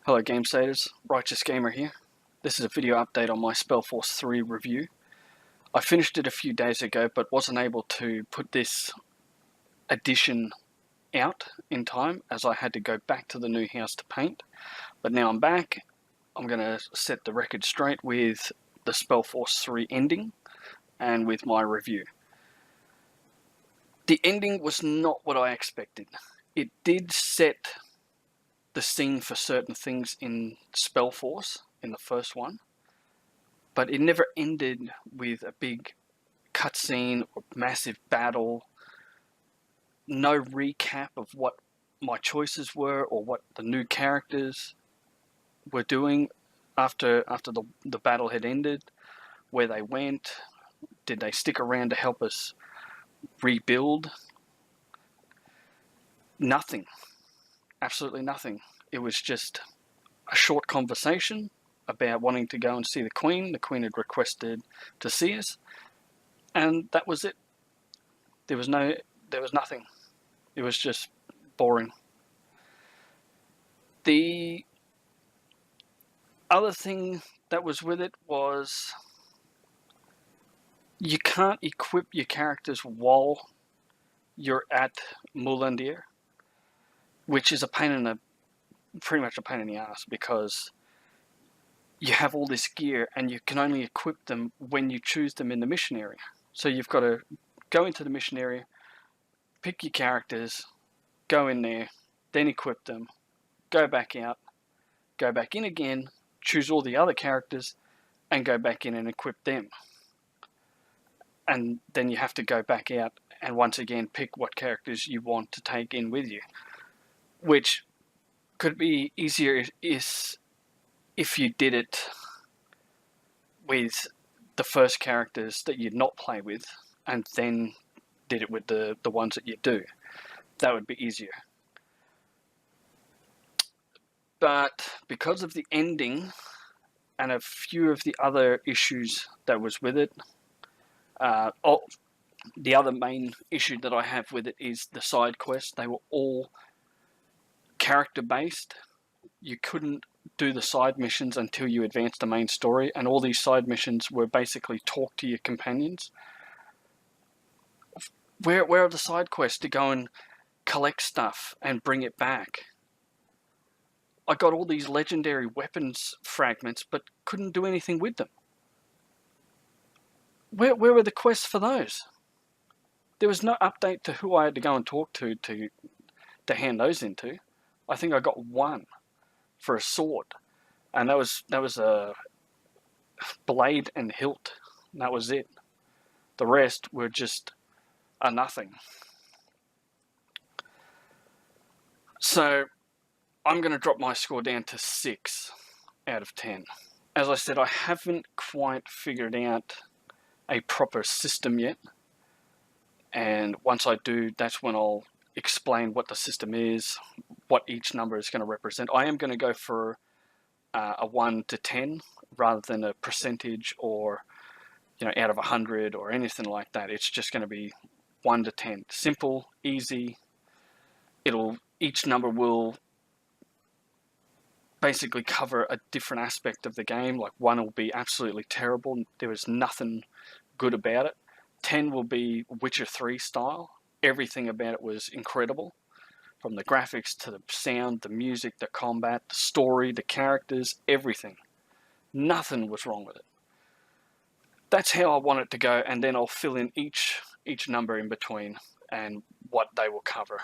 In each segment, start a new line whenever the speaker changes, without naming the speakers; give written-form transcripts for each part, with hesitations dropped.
Hello Gamesaders, Righteous Gamer here. This is a video update on my Spellforce 3 review. I finished it a few days ago but wasn't able to put this edition out in time as I had to go back to the new house to paint. But now I'm back. I'm going to set the record straight with the Spellforce 3 ending and with my review. The ending was not what I expected. It did set the scene for certain things in Spellforce in the first one, but it never ended with a big cutscene or massive battle. No recap of what my choices were or what the new characters were doing after the battle had ended, where they went, did they stick around to help us rebuild? Nothing. Absolutely nothing. It was just a short conversation about wanting to go and see the Queen. The Queen had requested to see us, and that was it. There was nothing. It was just boring. The other thing that was with it was you can't equip your characters while you're at Moulandir, which is pretty much a pain in the ass, because you have all this gear and you can only equip them when you choose them in the mission area. So you've got to go into the mission area, pick your characters, go in there, then equip them, go back out, go back in again, choose all the other characters, and go back in and equip them. And then you have to go back out and once again pick what characters you want to take in with you, which could be easier if you did it with the first characters that you'd not play with and then did it with the ones that you do. That would be easier. But because of the ending and a few of the other issues that was with it, the other main issue that I have with it is the side quests. They were all character based. You couldn't do the side missions until you advanced the main story, and all these side missions were basically talk to your companions. Where are the side quests to go and collect stuff and bring it back? I got all these legendary weapons fragments but couldn't do anything with them. Where were the quests for those? There was no update to who I had to go and talk to hand those into. I think I got one for a sword, and that was a blade and hilt. And that was it. The rest were just a nothing. So I'm going to drop my score down to 6 out of 10. As I said, I haven't quite figured out a proper system yet, and once I do, that's when I'll explain what the system is, what each number is going to represent. I am going to go for a 1 to 10 rather than a percentage or out of 100 or anything like that. It's just going to be 1 to 10. Simple, easy. Each number will basically cover a different aspect of the game. Like 1 will be absolutely terrible. There was nothing good about it. 10 will be Witcher 3 style. Everything about it was incredible, from the graphics to the sound, the music, the combat, the story, the characters, everything. Nothing was wrong with it. That's how I want it to go, and then I'll fill in each number in between and what they will cover.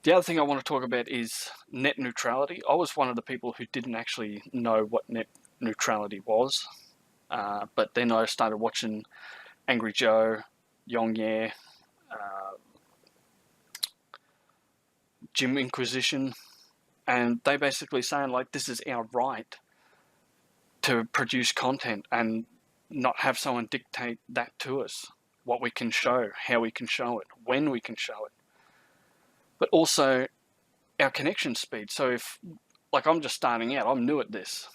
The other thing I want to talk about is net neutrality. I was one of the people who didn't actually know what net neutrality was, but then I started watching Angry Joe, Yongye, Jim Inquisition, and they basically saying like this is our right to produce content and not have someone dictate that to us, what we can show, how we can show it, when we can show it, but also our connection speed. So if, like, I'm just starting out, I'm new at this,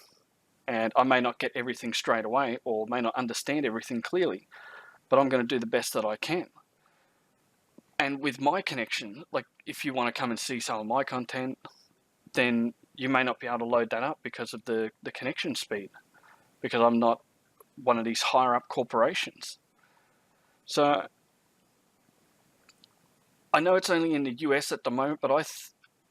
and I may not get everything straight away or may not understand everything clearly, but I'm going to do the best that I can. And with my connection, like if you want to come and see some of my content, then you may not be able to load that up because of the connection speed, because I'm not one of these higher up corporations. So I know it's only in the US at the moment, but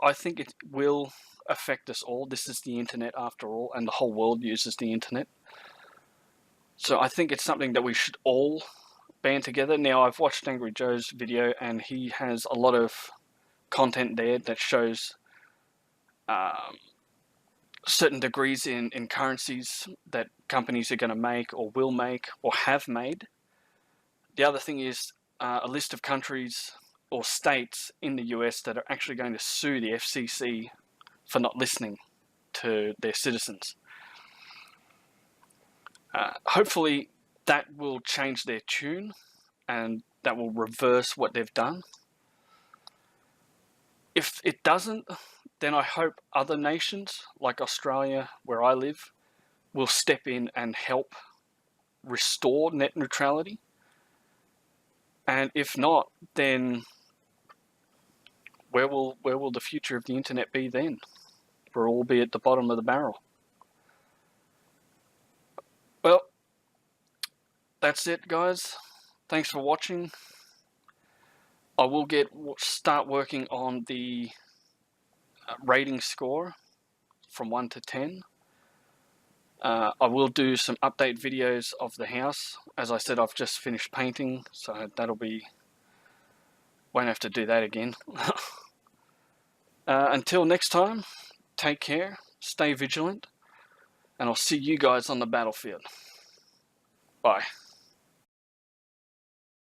I think it will affect us all. This is the internet after all, and the whole world uses the internet. So I think it's something that we should all band together. Now, I've watched Angry Joe's video, and he has a lot of content there that shows certain degrees in currencies that companies are going to make or will make or have made. The other thing is a list of countries or states in the US that are actually going to sue the FCC for not listening to their citizens. Hopefully that will change their tune and that will reverse what they've done. If it doesn't, then I hope other nations like Australia, where I live, will step in and help restore net neutrality. And if not, then where will the future of the internet be then? We'll all be at the bottom of the barrel. Well, that's it, guys. Thanks for watching. I will start working on the rating score from 1 to 10. I will do some update videos of the house. As I said, I've just finished painting, so won't have to do that again. Until next time, take care, stay vigilant, and I'll see you guys on the battlefield. Bye.